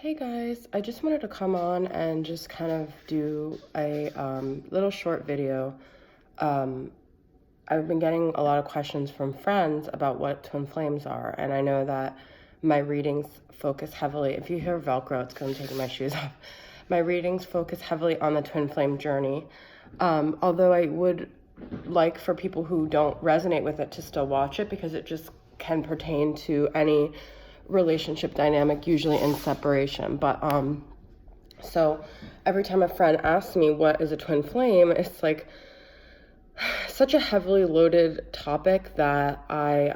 Hey guys, I just wanted to come on and just kind of do a little short video. Um, I've been getting a lot of questions from friends about what twin flames are, and I know that my readings focus heavily. If you hear Velcro, it's because I'm taking my shoes off. My readings focus heavily on the twin flame journey, although I would like for people who don't resonate with it to still watch it because it just can pertain to any relationship dynamic, usually in separation. So every time a friend asks me what is a twin flame, it's like such a heavily loaded topic that I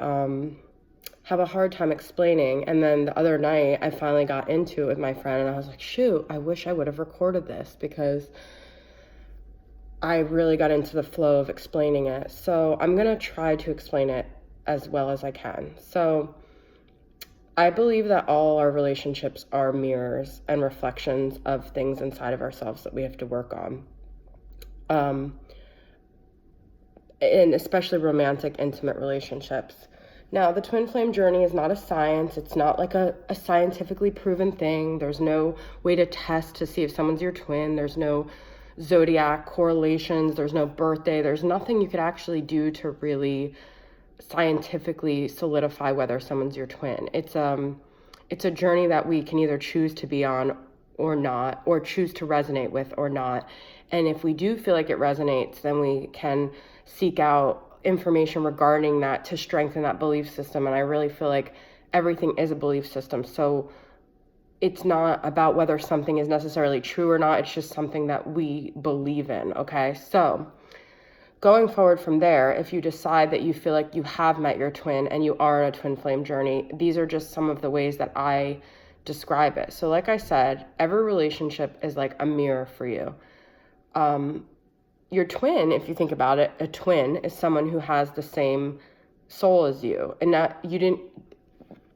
have a hard time explaining. And then the other night I finally got into it with my friend and I was like, shoot, I wish I would have recorded this because I really got into the flow of explaining it. So I'm going to try to explain it as well as I can. So I believe that all our relationships are mirrors and reflections of things inside of ourselves that we have to work on. And especially romantic, intimate relationships. Now, the twin flame journey is not a science. It's not like a scientifically proven thing. There's no way to test to see if someone's your twin. There's no zodiac correlations. There's no birthday. There's nothing you could actually do to really scientifically solidify whether someone's your twin. It's a journey that we can either choose to be on or not, or choose to resonate with or not. And if we do feel like it resonates, then we can seek out information regarding that to strengthen that belief system. And I really feel like everything is a belief system. So it's not about whether something is necessarily true or not. It's just something that we believe in. Okay. So going forward from there, if you decide that you feel like you have met your twin and you are on a twin flame journey, these are just some of the ways that I describe it. So like I said, every relationship is like a mirror for you. Your twin, if you think about it, a twin is someone who has the same soul as you. And that you didn't,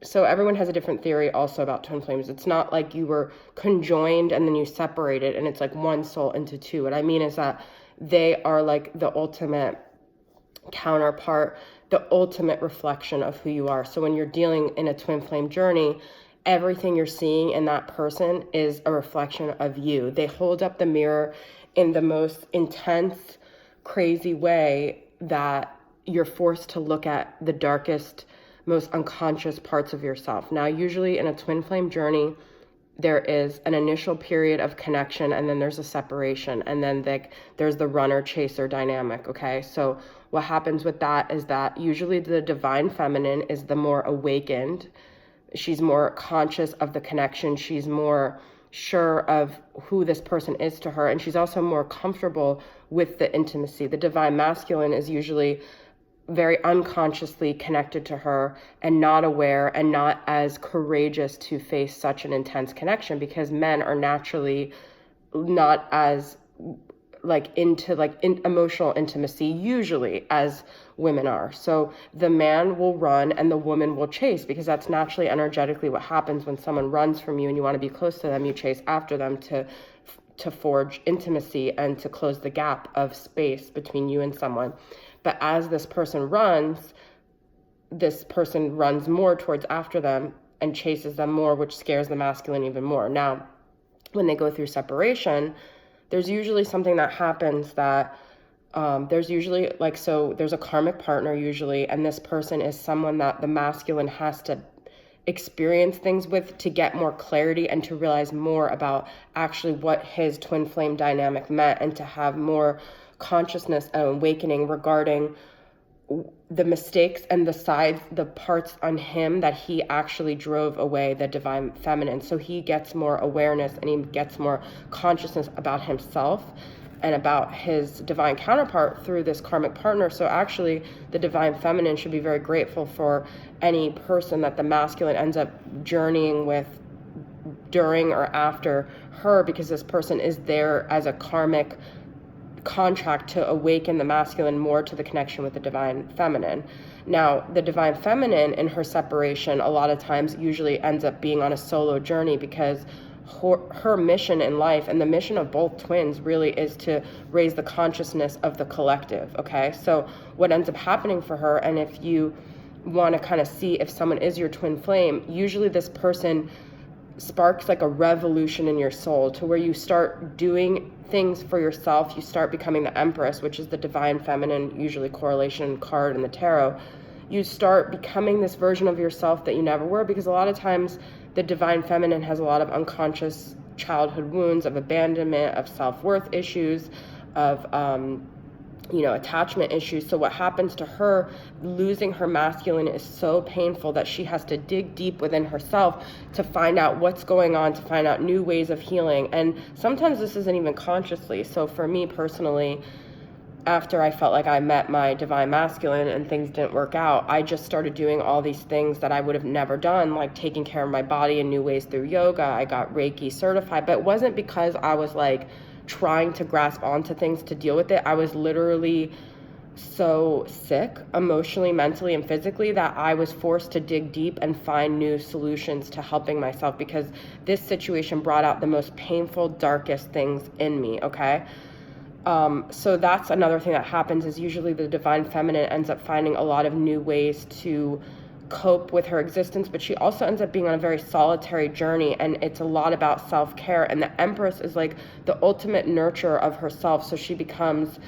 so everyone has a different theory also about twin flames. It's not like you were conjoined and then you separated and it's like one soul into two. What I mean is that they are like the ultimate counterpart, the ultimate reflection of who you are. So when you're dealing in a twin flame journey, everything you're seeing in that person is a reflection of you. They hold up the mirror in the most intense, crazy way that you're forced to look at the darkest, most unconscious parts of yourself. Now, usually in a twin flame journey, there is an initial period of connection and then there's a separation and then there's the runner chaser dynamic. Okay. So what happens with that is that usually the divine feminine is the more awakened. She's more conscious of the connection. She's more sure of who this person is to her. And she's also more comfortable with the intimacy. The divine masculine is usually very unconsciously connected to her and not aware and not as courageous to face such an intense connection because men are naturally not as into emotional intimacy usually as women are. So the man will run and the woman will chase because that's naturally energetically what happens when someone runs from you and you want to be close to them. You chase after them to forge intimacy and to close the gap of space between you and someone. But as this person runs more towards after them and chases them more, which scares the masculine even more. Now, when they go through separation, there's usually something that happens that there's usually there's a karmic partner usually, and this person is someone that the masculine has to experience things with to get more clarity and to realize more about actually what his twin flame dynamic meant and to have more consciousness and awakening regarding the mistakes and the parts on him that he actually drove away the divine feminine. So he gets more awareness and he gets more consciousness about himself and about his divine counterpart through this karmic partner. So actually the divine feminine should be very grateful for any person that the masculine ends up journeying with during or after her, because this person is there as a karmic contract to awaken the masculine more to the connection with the divine feminine. Now, the divine feminine in her separation a lot of times usually ends up being on a solo journey because her mission in life and the mission of both twins really is to raise the consciousness of the collective. Okay, so what ends up happening for her, and if you want to kind of see if someone is your twin flame, usually this person sparks like a revolution in your soul to where you start doing things for yourself. You start becoming the Empress, which is the divine feminine, usually correlation card in the tarot. You start becoming this version of yourself that you never were, because a lot of times the divine feminine has a lot of unconscious childhood wounds of abandonment, of self-worth issues, of attachment issues. So what happens to her, losing her masculine, is so painful that she has to dig deep within herself to find out what's going on, to find out new ways of healing. And sometimes this isn't even consciously. So for me personally, after I felt like I met my divine masculine and things didn't work out, I just started doing all these things that I would have never done, like taking care of my body in new ways through yoga. I got Reiki certified, but it wasn't because I was like trying to grasp onto things to deal with it. I was literally so sick emotionally, mentally, and physically that I was forced to dig deep and find new solutions to helping myself, because this situation brought out the most painful, darkest things in me, okay? So that's another thing that happens, is usually the divine feminine ends up finding a lot of new ways to cope with her existence, but she also ends up being on a very solitary journey, and it's a lot about self-care. And the Empress is like the ultimate nurturer of herself, so she becomes,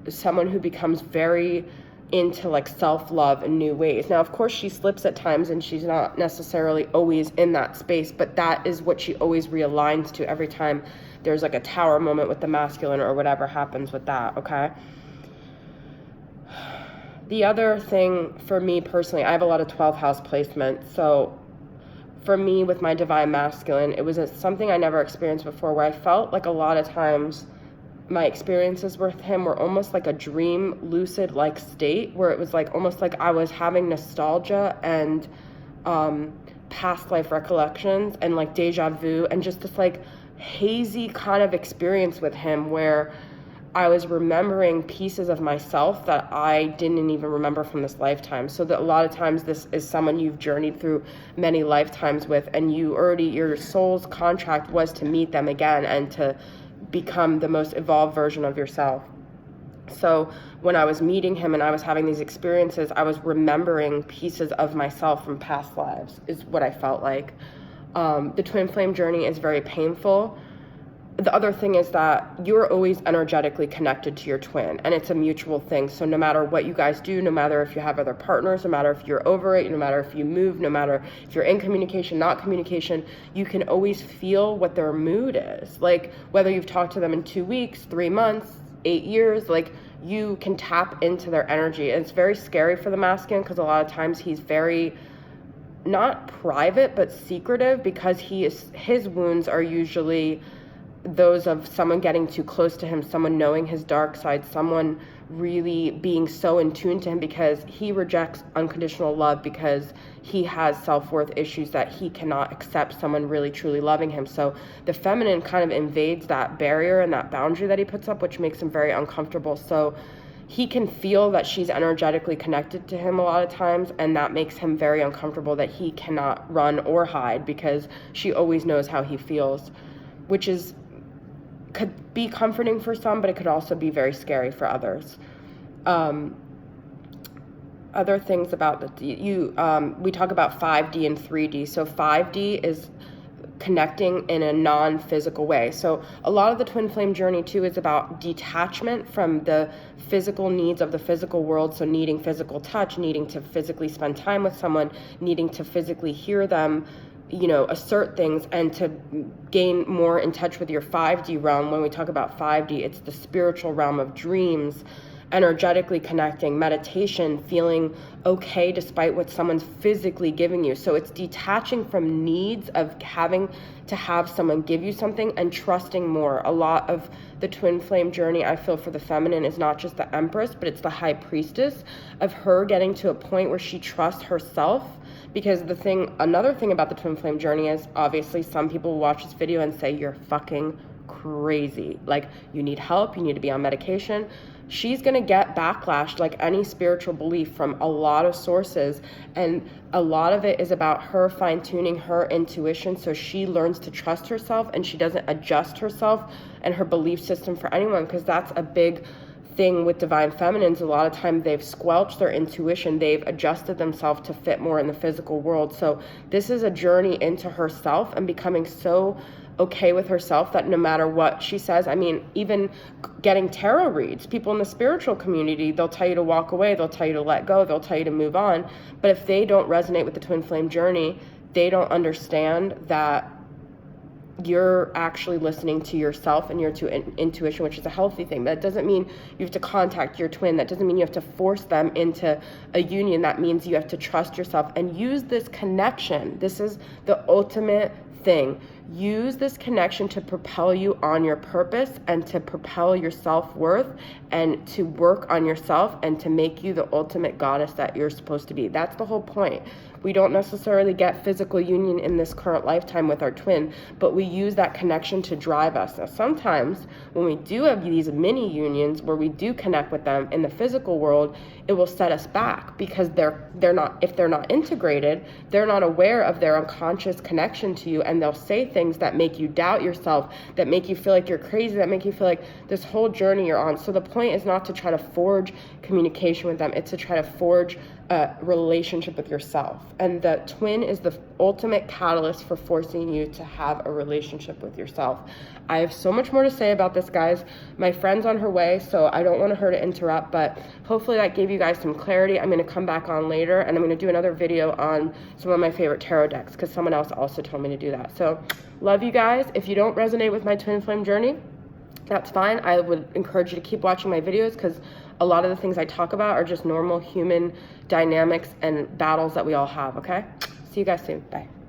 someone who becomes very into like self-love in new ways. Now, of course, she slips at times and she's not necessarily always in that space, but that is what she always realigns to every time there's like a tower moment with the masculine or whatever happens with that, okay? The other thing for me personally, I have a lot of 12th house placements. So for me with my divine masculine, it was something I never experienced before, where I felt like a lot of times my experiences with him were almost like a dream, lucid like state, where it was like almost like I was having nostalgia and past life recollections and like deja vu, and just this like hazy kind of experience with him where I was remembering pieces of myself that I didn't even remember from this lifetime. So that a lot of times this is someone you've journeyed through many lifetimes with, and your soul's contract was to meet them again and to become the most evolved version of yourself. So when I was meeting him and I was having these experiences, I was remembering pieces of myself from past lives, is what I felt like. The twin flame journey is very painful. The other thing is that you're always energetically connected to your twin, and it's a mutual thing. So no matter what you guys do, no matter if you have other partners, no matter if you're over it, no matter if you move, no matter if you're in communication, not communication, you can always feel what their mood is. Like whether you've talked to them in 2 weeks, 3 months, 8 years, like you can tap into their energy. And it's very scary for the masculine, because a lot of times he's very not private but secretive, because his wounds are usually those of someone getting too close to him, someone knowing his dark side, someone really being so in tune to him, because he rejects unconditional love because he has self-worth issues that he cannot accept someone really truly loving him. So the feminine kind of invades that barrier and that boundary that he puts up, which makes him very uncomfortable. So he can feel that she's energetically connected to him a lot of times, and that makes him very uncomfortable, that he cannot run or hide because she always knows how he feels, which could be comforting for some, but it could also be very scary for others. Other things about we talk about 5D and 3D. So 5D is connecting in a non-physical way. So a lot of the twin flame journey too is about detachment from the physical needs of the physical world. So needing physical touch, needing to physically spend time with someone, needing to physically hear them, assert things, and to gain more in touch with your 5D realm. When we talk about 5D, it's the spiritual realm of dreams, energetically connecting, meditation, feeling okay despite what someone's physically giving you. So it's detaching from needs of having to have someone give you something and trusting more. A lot of the twin flame journey, I feel, for the feminine is not just the Empress, but it's the High Priestess, of her getting to a point where she trusts herself. Because another thing about the twin flame journey is, obviously some people will watch this video and say, you're fucking crazy. Like, you need help, you need to be on medication. She's going to get backlash, like any spiritual belief, from a lot of sources. And a lot of it is about her fine-tuning her intuition, so she learns to trust herself and she doesn't adjust herself and her belief system for anyone, because that's a big thing with divine feminines, a lot of times they've squelched their intuition, they've adjusted themselves to fit more in the physical world. So this is a journey into herself and becoming so okay with herself that no matter what she says, I mean, even getting tarot reads, people in the spiritual community, they'll tell you to walk away, they'll tell you to let go, they'll tell you to move on. But if they don't resonate with the twin flame journey, they don't understand that you're actually listening to yourself and your intuition, which is a healthy thing. That doesn't mean you have to contact your twin. That doesn't mean you have to force them into a union. That means you have to trust yourself and use this connection. This is the ultimate thing. Use this connection to propel you on your purpose and to propel your self-worth and to work on yourself and to make you the ultimate goddess that you're supposed to be. That's the whole point. We don't necessarily get physical union in this current lifetime with our twin, but we use that connection to drive us. Now, sometimes when we do have these mini unions where we do connect with them in the physical world, it will set us back because they're not, if they're not integrated, they're not aware of their unconscious connection to you, and they'll say things that make you doubt yourself, that make you feel like you're crazy, that make you feel like this whole journey you're on. So the point is not to try to forge communication with them, it's to try to forge a relationship with yourself. And the twin is the ultimate catalyst for forcing you to have a relationship with yourself. I have so much more to say about this, guys. My friend's on her way, so I don't want her to interrupt, but hopefully that gave you guys some clarity. I'm going to come back on later, and I'm going to do another video on some of my favorite tarot decks, because someone else also told me to do that. So love you guys. If you don't resonate with my twin flame journey, that's fine. I would encourage you to keep watching my videos, because a lot of the things I talk about are just normal human dynamics and battles that we all have, okay? See you guys soon. Bye.